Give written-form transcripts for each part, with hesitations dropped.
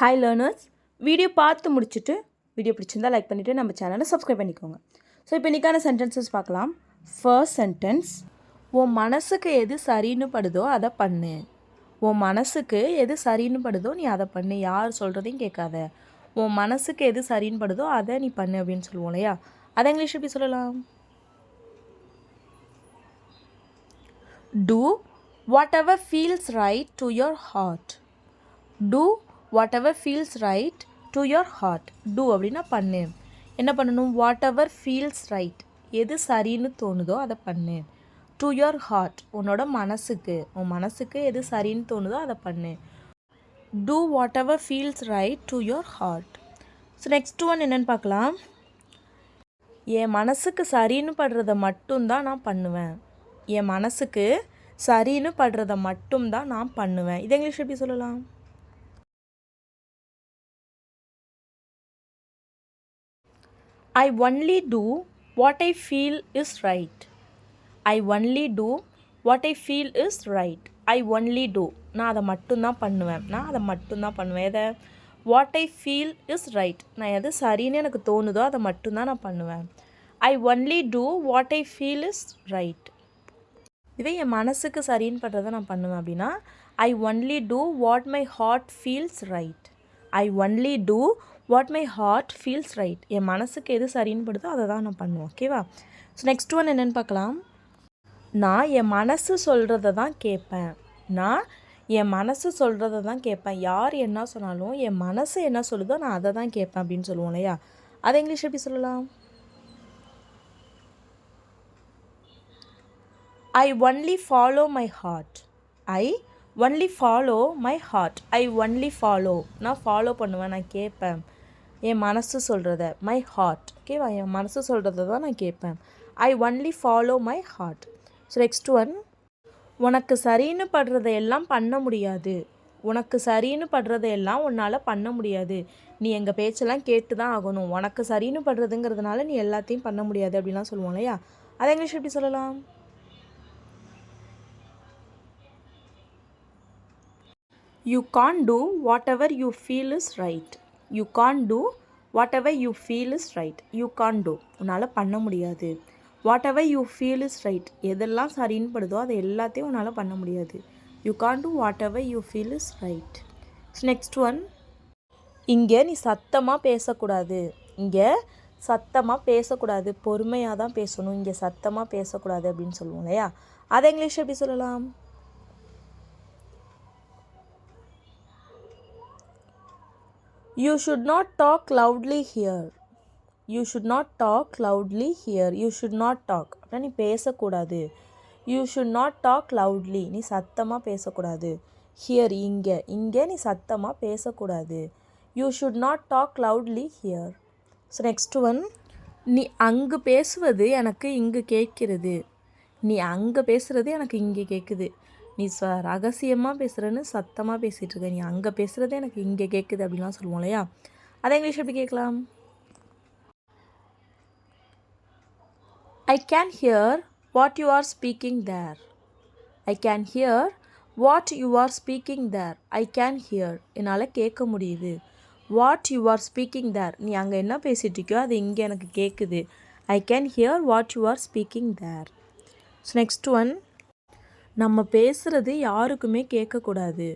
Hi learners, video பார்த்து முடிச்சுட்டு video பிடிச்சிருந்தா லைக் பண்ணிவிட்டு நம்ம சேனலை சப்ஸ்கிரைப் பண்ணிக்கோங்க. ஸோ இப்போ இன்றைக்கான சென்டென்சஸ் பார்க்கலாம். ஃபர்ஸ்ட் சென்டென்ஸ், உன் மனசுக்கு எது சரின்னு படுதோ அதை பண்ணு. உன் மனசுக்கு எது சரின்னு படுதோ நீ அதை பண்ணு, யார் சொல்கிறதையும் கேட்காத. உன் மனசுக்கு எது சரின்னு படுதோ அதை நீ பண்ணு அப்படின்னு சொல்லுவோம் இல்லையா? அதை இங்கிலீஷ் எப்படி சொல்லலாம்? Do whatever feels right to your heart. Do whatever feels right to your heart. Do அப்படின்னா பண்ணு. என்ன பண்ணணும்? Whatever feels right, எது சரின்னு தோணுதோ அதை பண்ணு. To your heart, உன்னோட மனசுக்கு, உன் மனசுக்கு எது சரின்னு தோணுதோ அதை பண்ணு. Do whatever feels right to your heart. So next one என்னென்னு பார்க்கலாம். என் மனசுக்கு சரின்னு படுறத மட்டும்தான் நான் பண்ணுவேன். என் மனசுக்கு சரின்னு படுறத மட்டும்தான் நான் பண்ணுவேன். இது இங்கிலீஷ் எப்படி சொல்லலாம்? I only do what I feel is right. I only do what I feel is right. I only do, நான் அதை மட்டும்தான் பண்ணுவேன். நான் அதை மட்டும்தான் பண்ணுவேன். எதை? What I feel is right. நான் எது சரின்னு எனக்கு தோணுதோ அதை மட்டும்தான் நான் பண்ணுவேன். I only do what I feel is right. இதுவே என் மனசுக்கு சரின்னு படுறதை நான் பண்ணுவேன் அப்படின்னா I only do what my heart feels right. I only do what my heart feels right. என் மனசுக்கு எது சரின்னு படுதோ அதை தான் நான் பண்ணுவேன். ஓகேவா? ஸோ நெக்ஸ்ட் ஒன் என்னென்னு பார்க்கலாம். நான் என் மனசு சொல்கிறத தான் கேட்பேன். நான் என் மனசு சொல்கிறத தான் கேட்பேன். யார் என்ன சொன்னாலும் என் மனசு என்ன சொல்லுதோ நான் அதை தான் கேட்பேன் அப்படின்னு சொல்லுவோம் இல்லையா? அதை இங்கிலீஷ் எப்படி சொல்லலாம்? I only follow my heart. I only follow my heart. I only follow, நான் ஃபாலோ பண்ணுவேன், நான் கேட்பேன் என் மனசு சொல்கிறத. மை ஹார்ட், ஓகேவா? என் மனசு சொல்கிறத தான் நான் கேட்பேன். I only follow my heart. So next one, உனக்கு சரின்னு படுறதையெல்லாம் பண்ண முடியாது. உனக்கு சரின்னு படுறதையெல்லாம் உன்னால் பண்ண முடியாது. நீ எங்கள் பேச்செல்லாம் கேட்டு தான் ஆகணும். உனக்கு சரின்னு படுறதுங்கிறதுனால நீ எல்லாத்தையும் பண்ண முடியாது அப்படின்லாம் சொல்லுவோம் இல்லையா? அதை இங்கிலீஷ் எப்படி சொல்லலாம்? You can't do whatever you feel is right. You can't do whatever you feel is right. You can't do, உன்னால் பண்ண முடியாது. Whatever you feel is right, எதெல்லாம் சரின்னு படுதோ அதை எல்லாத்தையும் உன்னால் பண்ண முடியாது. You can't do whatever you feel is right. So next one, இங்கே நீ சத்தமாக பேசக்கூடாது. இங்கே சத்தமாக பேசக்கூடாது, பொறுமையாக தான் பேசணும். இங்கே சத்தமாக பேசக்கூடாது அப்படின்னு சொல்லுவோம் இல்லையா? அதை இங்கிலீஷ் எப்படி சொல்லலாம்? You should not talk loudly here. You should not talk loudly here. You should not talk, அப்படின்னா நீ பேசக்கூடாது. You should not talk loudly, நீ சத்தமாக பேசக்கூடாது. Here, இங்கே, இங்கே நீ சத்தமாக பேசக்கூடாது. You should not talk loudly here. So next one, நீ அங்கு பேசுவது எனக்கு இங்கு கேட்கிறது. நீ அங்கே பேசுகிறது எனக்கு இங்கே கேட்குது. நீ ரகசியமாக பேசுகிறேன்னு சத்தமாக பேசிகிட்டு இருக்க. நீ அங்கே பேசுகிறது எனக்கு இங்கே கேட்குது அப்படின்லாம் சொல்லுவோம் இல்லையா? அதை இங்கிலீஷ் எப்படி கேட்கலாம்? I can hear what you are speaking there. I can hear what you are speaking there. I can hear, என்னால் கேட்க முடியுது. What you are speaking there, நீ அங்கே என்ன பேசிகிட்டு இருக்கியோ அது இங்கே எனக்கு கேட்குது. I can hear what you are speaking there. So next one, நம்ம பேசுகிறது யாருக்குமே கேட்கக்கூடாது.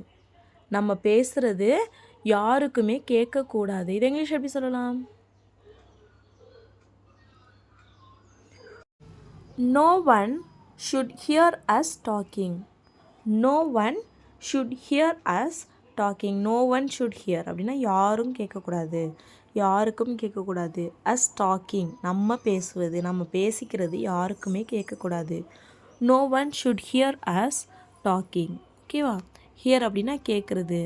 நம்ம பேசுகிறது யாருக்குமே கேட்கக்கூடாது. இது இங்கிலீஷ் எப்படி சொல்லலாம்? No one should hear us talking. No one should hear us talking. No one should hear அப்படின்னா யாரும் கேட்கக்கூடாது, யாருக்கும் கேட்கக்கூடாது. us talking, நம்ம பேசுவது, நம்ம பேசிக்கிறது யாருக்குமே கேட்கக்கூடாது. No one should hear us talking. ஓகேவா? ஹியர் அப்படின்னா கேட்குறது.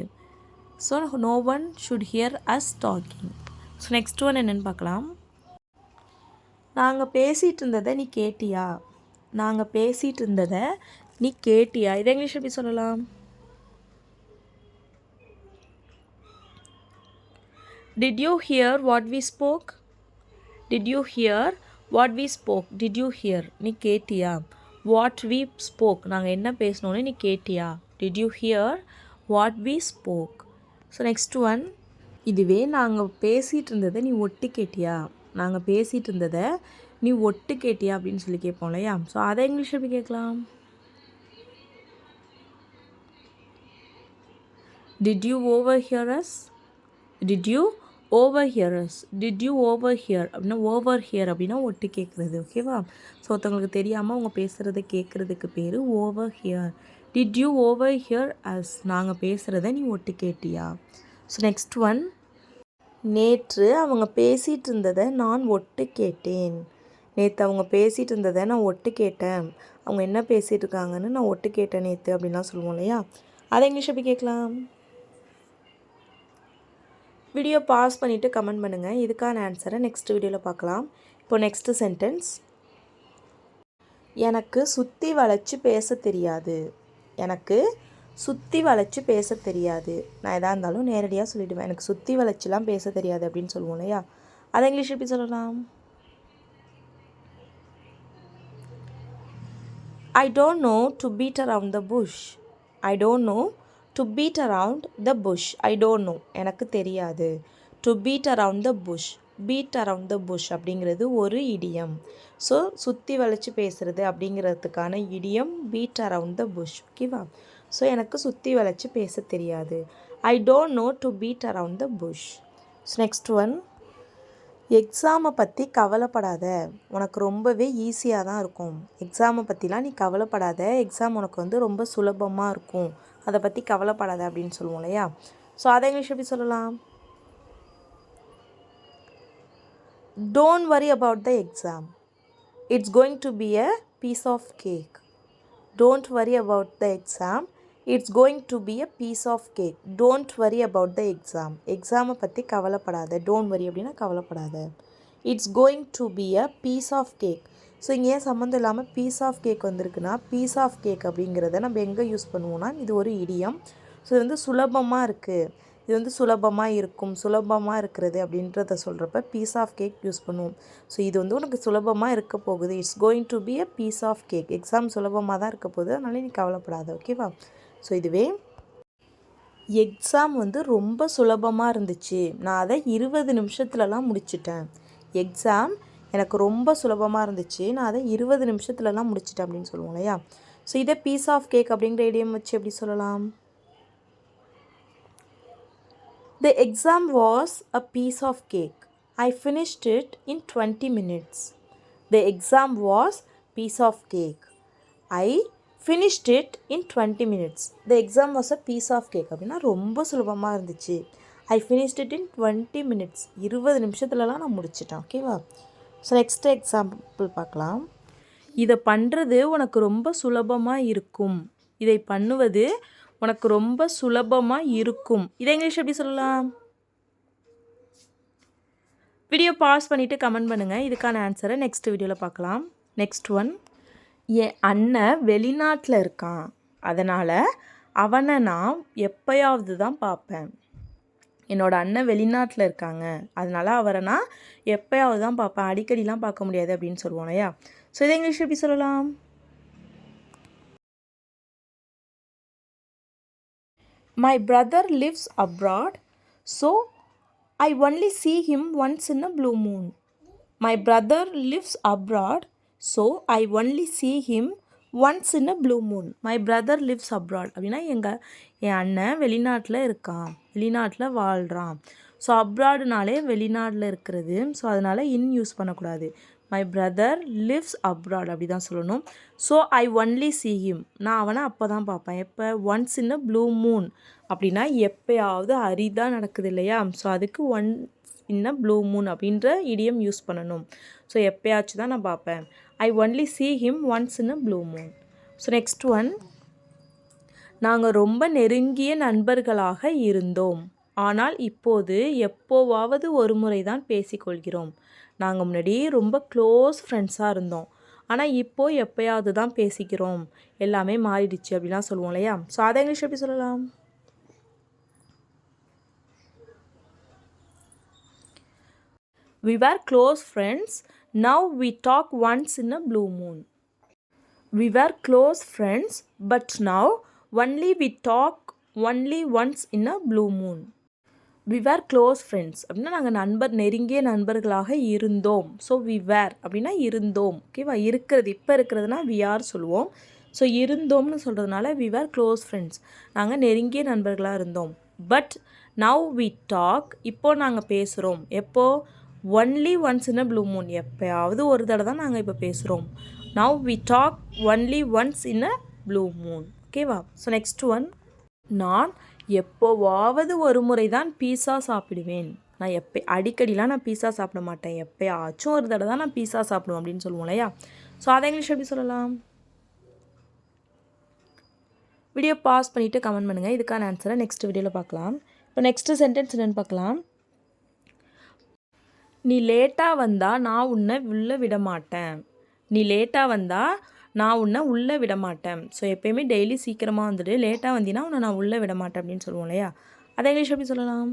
So no one should hear us talking. So next one என்னென்னு பார்க்கலாம். நாங்கள் பேசிகிட்டு இருந்ததை நீ கேட்டியா? நாங்கள் பேசிகிட்டு இருந்ததை நீ கேட்டியா? இதை இங்கிலீஷ் எப்படி சொல்லலாம்? Did you hear what we spoke? Did you hear what we spoke? Did you hear, நீ கேட்டியா? What we spoke, நாங்கள் என்ன பேசணுன்னு நீ கேட்டியா? Did you hear what we spoke? So next one, இதுவே நாங்கள் பேசிகிட்டு இருந்ததை நீ ஒட்டு கேட்டியா, நாங்கள் பேசிகிட்டு இருந்ததை நீ ஒட்டு கேட்டியா அப்படின்னு சொல்லி கேட்போம் இல்லையா. ஸோ அதை இங்கிலீஷ் எப்படி கேட்கலாம்? Did you overhear us? Did you overhear us? Did you overhear அப்படின்னா overhear அப்படின்னா ஒட்டு கேட்குறது. ஓகேவா? ஸோ ஒருத்தவங்களுக்கு தெரியாமல் அவங்க பேசுகிறத கேட்குறதுக்கு பேர் overhear. Did you overhear us? நாங்கள் பேசுகிறத நீ ஒட்டு கேட்டியா. ஸோ நெக்ஸ்ட் ஒன், நேற்று அவங்க பேசிகிட்டு இருந்ததை நான் ஒட்டு கேட்டேன். நேற்று அவங்க பேசிகிட்டு இருந்ததை நான் ஒட்டு கேட்டேன். அவங்க என்ன பேசிகிட்டு இருக்காங்கன்னு நான் ஒட்டு கேட்டேன் நேற்று அப்படின்லாம் சொல்லுவோம் இல்லையா. அதை இங்கிலீஷ் எப்படி கேட்கலாம்? வீடியோ பாஸ் பண்ணிவிட்டு கமெண்ட் பண்ணுங்கள். இதுக்கான ஆன்சரை நெக்ஸ்ட் வீடியோவில் பார்க்கலாம். இப்போ நெக்ஸ்ட்டு சென்டென்ஸ், எனக்கு சுற்றி வளைச்சி பேச தெரியாது. எனக்கு சுற்றி வளைச்சி பேச தெரியாது. நான் எதாக இருந்தாலும் நேரடியாக சொல்லிவிடுவேன். எனக்கு சுற்றி வளைச்சிலாம் பேச தெரியாது அப்படின்னு சொல்லுவோம் இல்லையா. அதை இங்கிலீஷ் எப்படி சொல்லலாம்? I don't know to beat around the bush. I don't know to beat around the bush. I don't know எனக்கு தெரியாது. To beat around the bush. beat around the bush அப்படிங்கிறது ஒரு இடியம். ஸோ சுற்றி வளைச்சி பேசுகிறது அப்படிங்கிறதுக்கான இடியம் beat around the bush. ஓகேவா? So எனக்கு சுற்றி வளைச்சி பேச தெரியாது. I don't know to beat around the bush. So next one, எக்ஸாமை பற்றி கவலைப்படாத, உனக்கு ரொம்பவே ஈஸியாக தான் இருக்கும். எக்ஸாமை பற்றிலாம் நீ கவலைப்படாத, எக்ஸாம் உனக்கு ரொம்ப சுலபமாக இருக்கும், அதை பற்றி கவலைப்படாத அப்படின்னு சொல்லுவோம் இல்லையா. ஸோ அதை இங்கிலீஷ் எப்படி சொல்லலாம்? Don't worry about the exam. It's going to be a piece of cake. Don't worry about the exam. It's going to be a piece of cake. Don't worry about the exam. எக்ஸாமை பற்றி கவலைப்படாத. Don't worry அப்படின்னா கவலைப்படாத. It's going to be a piece of cake. So இங்கே ஏன் சம்மந்தம் இல்லாமல் piece of cake வந்திருக்குன்னா, பீஸ் ஆஃப் கேக் அப்படிங்கிறத நம்ம எங்கே யூஸ் பண்ணுவோம்னா, இது ஒரு இடியம். ஸோ இது சுலபமாக இருக்குது, இது சுலபமாக இருக்கும், சுலபமாக இருக்கிறது அப்படின்றத சொல்கிறப்ப பீஸ் ஆஃப் கேக் யூஸ் பண்ணுவோம். ஸோ இது உனக்கு சுலபமாக இருக்க போகுது. It's going to be a piece of cake. Exam சுலபமாக தான் இருக்க போகுது, அதனால நீ கவலைப்படாத. ஓகேவா? ஸோ இதுவே எக்ஸாம் ரொம்ப சுலபமாக இருந்துச்சு, நான் அதை 20 நிமிஷத்துலலாம் முடிச்சிட்டேன். எக்ஸாம் எனக்கு ரொம்ப சுலபமாக இருந்துச்சு, நான் அதை 20 நிமிஷத்துலலாம் முடிச்சிட்டேன் அப்படின்னு சொல்லுவோம் இல்லையா. ஸோ இதை பீஸ் ஆஃப் கேக் அப்படிங்கிற இடியம் வச்சு எப்படி சொல்லலாம்? The exam was a piece of cake. I finished it in 20 minutes. The exam was piece of cake. I finished it in 20 minutes. The exam was a piece of cake அப்படின்னா ரொம்ப சுலபமாக இருந்துச்சு. I finished it in 20 minutes. 20 நிமிஷத்துலலாம் நான் முடிச்சிட்டேன். ஓகேவா? So next example பார்க்கலாம். இதை பண்ணுறது உனக்கு ரொம்ப சுலபமாக இருக்கும். இதை பண்ணுவது உனக்கு ரொம்ப சுலபமாக இருக்கும். இதை இங்கிலீஷ் எப்படி சொல்லலாம்? வீடியோ பாஸ் பண்ணிவிட்டு கமெண்ட் பண்ணுங்கள். இதுக்கான ஆன்சரை நெக்ஸ்ட் வீடியோவில் பார்க்கலாம். நெக்ஸ்ட் ஒன், என் அண்ணன் வெளிநாட்டில் இருக்கான், அதனால் அவனை நான் எப்போயாவது தான் பார்ப்பேன். என்னோடய அண்ணன் வெளிநாட்டில் இருக்காங்க, அதனால் அவரை நான் எப்போயாவது தான் பார்ப்பேன், அடிக்கடிலாம் பார்க்க முடியாது அப்படின்னு சொல்லுவோம் இல்லையா. ஸோ இதை இங்கிலீஷ் எப்படி சொல்லலாம்? My brother lives abroad, so I only see him once in a blue moon. My brother lives abroad, so I only see him once in a blue moon. My brother lives abroad அப்படின்னா என் அண்ணன் வெளிநாட்டில் இருக்கான், வெளிநாட்டில் வாழ்கிறான். So அப்ராடுனாலே வெளிநாட்டில் இருக்கிறது. So அதனால் use பண்ணக்கூடாது. மை பிரதர் லிவ்ஸ் அப்ராட் அப்படி தான் சொல்லணும். So I only see him, நான் அவனை அப்போ தான் பார்ப்பேன். எப்போ? Once in a blue Moon அப்படின்னா எப்போயாவது அரிதாக நடக்குது இல்லையா. ஸோ அதுக்கு once in a blue Moon அப்படின்ற இடியம் யூஸ் பண்ணணும். ஸோ எப்போயாச்சும் தான் நான் பார்ப்பேன். I only see him once in a blue Moon. So next one, நாங்கள் ரொம்ப நெருங்கிய நண்பர்களாக இருந்தோம், ஆனால் இப்போது எப்போவாவது ஒரு முறை தான் பேசிக்கொள்கிறோம். நாங்கள் முன்னாடி ரொம்ப க்ளோஸ் ஃப்ரெண்ட்ஸாக இருந்தோம், ஆனால் இப்போது எப்போயாவது தான் பேசிக்கிறோம், எல்லாமே மாறிடுச்சு அப்படிலாம் சொல்லுவோம் இல்லையா. ஸோ அதை இங்கிலீஷ் எப்படி சொல்லலாம்? We were close friends, now we talk once in a blue moon. We were close friends, but now only we talk only once in a blue moon. We were close friends அப்படின்னா நாங்கள் நெருங்கிய நண்பர்களாக இருந்தோம். So we were அப்படின்னா இருந்தோம். ஓகேவா? இப்போ இருக்கிறதுனா வி ஆர் சொல்லுவோம். ஸோ இருந்தோம்னு சொல்கிறதுனால வி வேர் க்ளோஸ் ஃப்ரெண்ட்ஸ், நாங்கள் நெருங்கிய நண்பர்களாக இருந்தோம். பட் நவ் வி டாக், இப்போது நாங்கள் பேசுகிறோம். எப்போது? Only once in a blue moon, எப்போயாவது ஒரு தடவை தான் நாங்கள் இப்போ பேசுகிறோம். Now we talk only once in a blue moon. ஓகேவா? ஸோ நெக்ஸ்ட் ஒன், நான் எப்போவாவது ஒரு முறை தான் பீஸா சாப்பிடுவேன். நான் அடிக்கடிலாம் நான் பீஸா சாப்பிட மாட்டேன், எப்போயாச்சும் ஒரு தடவை தான் நான் பீஸா சாப்பிடுவேன் அப்படின்னு சொல்லுவோம் இல்லையா? ஸோ அதை இங்கிலீஷ் எப்படி சொல்லலாம்? வீடியோ பாஸ் பண்ணிவிட்டு கமெண்ட் பண்ணுங்கள். இதுக்கான ஆன்சரை நெக்ஸ்ட் வீடியோவில் பார்க்கலாம். இப்போ நெக்ஸ்ட்டு சென்டென்ஸ் என்னென்னு பார்க்கலாம். நீ லேட்டாக வந்தால் நான் உன்னை உள்ளே விட மாட்டேன். நீ லேட்டாக வந்தால் நான் உன்னை உள்ளே விட மாட்டேன். ஸோ எப்போயுமே டெய்லி சீக்கிரமாக வந்துட்டு லேட்டாக வந்தீங்கன்னா உன்னை நான் உள்ளே விட மாட்டேன் அப்படின்னு சொல்லுவோம் இல்லையா? அதை இங்கிலீஷ் எப்படி சொல்லலாம்?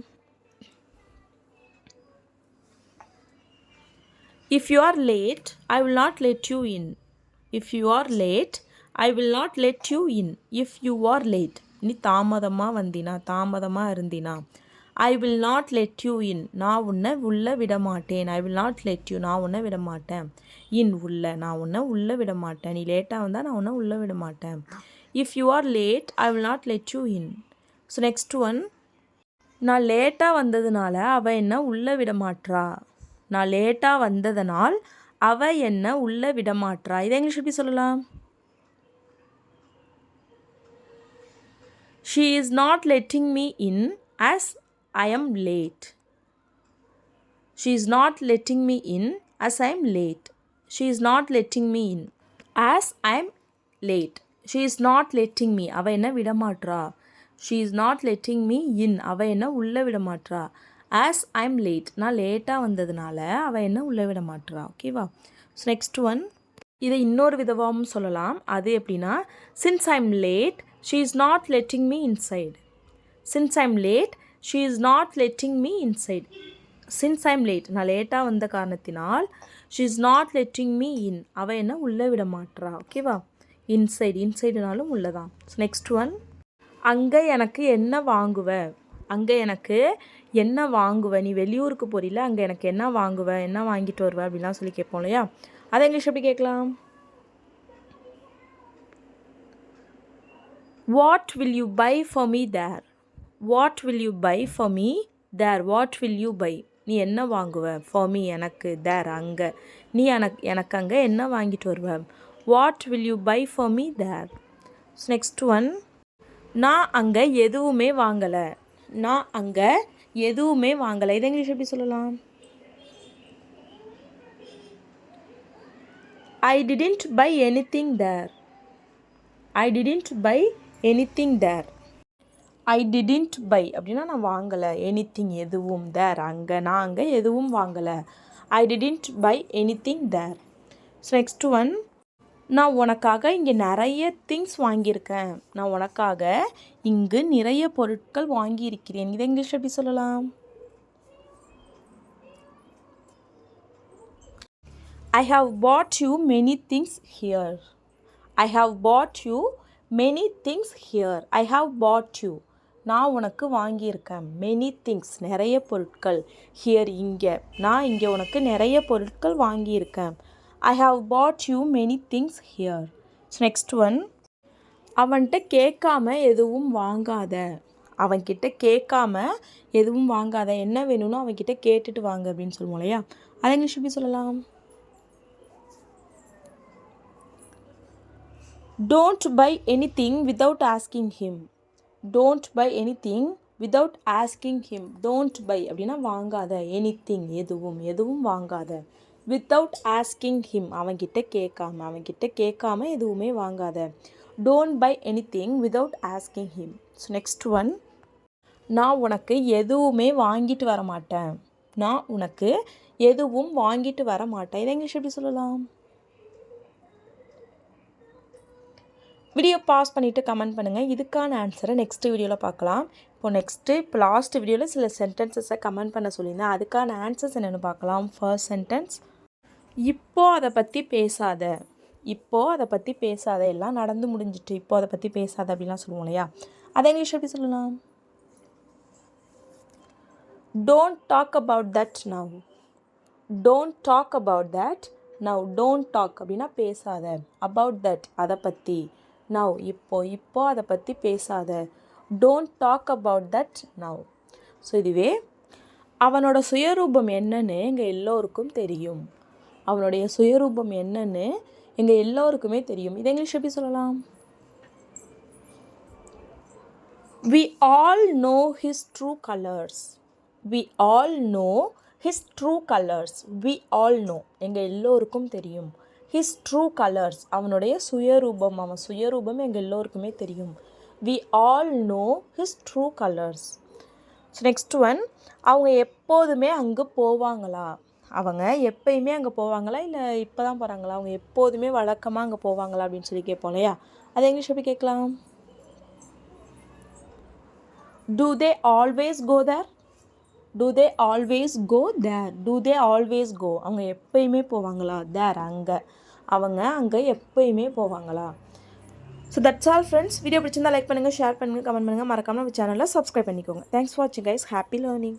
If you are late I will not let you in. If you are late I will not let you in. If you are late, நீ தாமதமாக வந்தினா, தாமதமாக இருந்தினா. I will not let you in, நான் உன்னை உள்ளே விட மாட்டேன். I will not let you, நான் உன்னை விட மாட்டேன். இன், உள்ள, நான் உன்னை உள்ளே விட மாட்டேன். நீ லேட்டாக வந்தால் நான் உன்னை உள்ளே விட மாட்டேன். If you are late I will not let you in. So next one, நான் லேட்டாக வந்ததுனால அவள் என்ன உள்ளே விட மாட்றா. நான் லேட்டாக வந்ததனால் அவள் என்ன உள்ளே விட மாட்றா. இதை இங்கிலீஷ் எப்படி சொல்லலாம்? She is not letting me in as I am late. She is not letting me in as I am late. She is not letting me in as I am late. She is not letting me, அவ என்ன விட மாட்றா. She is not letting me in, அவ என்ன உள்ள விட மாட்றா. as I am late, நான் லேட்டாக வந்ததுனால அவ என்ன உள்ள விட மாட்றா. ஓகேவா? ஸோ நெக்ஸ்ட் ஒன், இதை இன்னொரு விதமாகவும் சொல்லலாம். அது எப்படின்னா, since I am late she is not letting me inside. Since I am late she is not letting me inside. Since I am late, நான் லேட்டாக வந்த காரணத்தினால் she is not letting me in, அவள் என்ன உள்ளே விட மாட்றா. ஓகேவா? இன்சைடு, இன்சைடுனாலும் உள்ளதான். ஸோ நெக்ஸ்ட் ஒன், அங்கே எனக்கு என்ன வாங்குவ. அங்கே எனக்கு என்ன வாங்குவ, நீ வெளியூருக்கு போறீல, அங்கே எனக்கு என்ன வாங்குவ, என்ன வாங்கிட்டு வருவ அப்படின்லாம் சொல்லி கேட்போம் இல்லையா? அதை இங்கிலீஷ் எப்படி கேட்கலாம்? What will you buy for me there? What will you buy for me there? What will you buy? நீ என்ன வாங்குவ? for me, எனக்கு, there, அங்கே, நீ எனக்கு அங்கே என்ன வாங்கிட்டு வருவ. What will you buy for me there? Next one, நான் அங்கே எதுவுமே வாங்கலை. நான் அங்கே எதுவுமே வாங்கலை. இதை இங்கிலீஷ் எப்படி சொல்லலாம்? I didn't buy anything there. I didn't buy anything there. I didn't buy அப்படின்னா நான் வாங்கலை. anything, எதுவும். there, அங்கே, நான் அங்கே எதுவும் வாங்கலை. I didn't buy anything there. So next one, நான் உனக்காக இங்கே நிறைய திங்ஸ் வாங்கியிருக்கேன். நான் உனக்காக இங்கு நிறைய பொருட்கள் வாங்கியிருக்கிறேன். இதை இங்கிலீஷ் எப்படி சொல்லலாம்? I have bought you many things here. I have bought you many things here. I have bought you, நான் உனக்கு வாங்கியிருக்கேன். many things, நிறைய பொருட்கள். here, இங்கே, நான் இங்கே உனக்கு நிறைய பொருட்கள் வாங்கியிருக்கேன். I have bought you many things here. Next one, அவன்கிட்ட கேட்காம எதுவும் வாங்காத. அவன்கிட்ட கேட்காம எதுவும் வாங்காத, என்ன வேணும்னு அவன்கிட்ட கேட்டுட்டு வாங்க அப்படின்னு சொல்லுவோம் இல்லையா? அதை இங்கிலீஷ் எப்படி சொல்லலாம்? Don't buy anything without asking him. Don't buy anything without asking him. Don't buy அப்படின்னா வாங்காத. anything, எதுவும், எதுவும் வாங்காத. without asking him, அவன்கிட்ட கேட்காம எதுவுமே வாங்காத. Don't buy anything without asking him. So next one, நான் உனக்கு எதுவுமே வாங்கிட்டு வர மாட்டேன். நான் உனக்கு எதுவும் வாங்கிட்டு வர மாட்டேன். இதை இங்கிலீஷ் எப்படி சொல்லலாம்? வீடியோ பாஸ் பண்ணிவிட்டு கமெண்ட் பண்ணுங்கள். இதுக்கான ஆன்சரை நெக்ஸ்ட் வீடியோவில் பார்க்கலாம். இப்போ லாஸ்ட் வீடியோவில் சில சென்டென்சஸை கமெண்ட் பண்ண சொல்லியிருந்தேன். அதுக்கான ஆன்சர்ஸ் என்னென்னு பார்க்கலாம். ஃபர்ஸ்ட் சென்டென்ஸ், இப்போது அதை பற்றி பேசாத. இப்போது அதை பற்றி பேசாத, எல்லாம் நடந்து முடிஞ்சிட்டு, இப்போது அதை பற்றி பேசாத அப்படின்லாம் சொல்லுவோம் இல்லையா? அதை இங்கிலீஷ் எப்படி சொல்லலாம்? Don't talk about that now. Don't talk about that now. Don't talk அப்படின்னா பேசாத. அபவுட் தட் அதை பற்றி. நவ் இப்போ அதை பற்றி பேசாத. Don't talk about that now. So இதுவே அவனோட சுயரூபம் என்னன்னு எங்கள் எல்லோருக்கும் தெரியும். அவனுடைய சுயரூபம் என்னன்னு எங்கள் எல்லோருக்குமே தெரியும். இது இங்கிலீஷ் எப்படி சொல்லலாம்? We all know his true colors. We all know his true colors. We all know. எங்கள் எல்லோருக்கும் தெரியும். His true colors. அவனுடைய சுயரூபம். அவன் சுயரூபம் எங்கள் எல்லோருக்குமே தெரியும். We all know his true colors. So next one, அவங்க எப்போதுமே அங்கே போவாங்களா? அவங்க எப்பயுமே அங்கே போவாங்களா இல்லை இப்போ தான் போகிறாங்களா? அவங்க எப்போதுமே வழக்கமாக அங்கே போவாங்களா அப்படின்னு சொல்லி கேட்போம் இல்லையா? அது இங்கிலீஷ் எப்படி கேட்கலாம்? Do they always go there? Do they always go there? Do they always go? அவங்க எப்பயுமே போவாங்களா? there அங்கே. அவங்க அங்கே எப்பயுமே போவாங்களா? So that's all friends. Video பிடிச்சிருந்தா லைக் பண்ணுங்கள், ஷேர் பண்ணுங்கள், கமெண்ட் பண்ணுங்கள். மறக்காமல் நம்ம சேனலில் சப்ஸ்கிரைப் பண்ணிக்கோங்க. தேங்க்ஸ் ஃபார் வாட்சிங் கைஸ். Happy learning.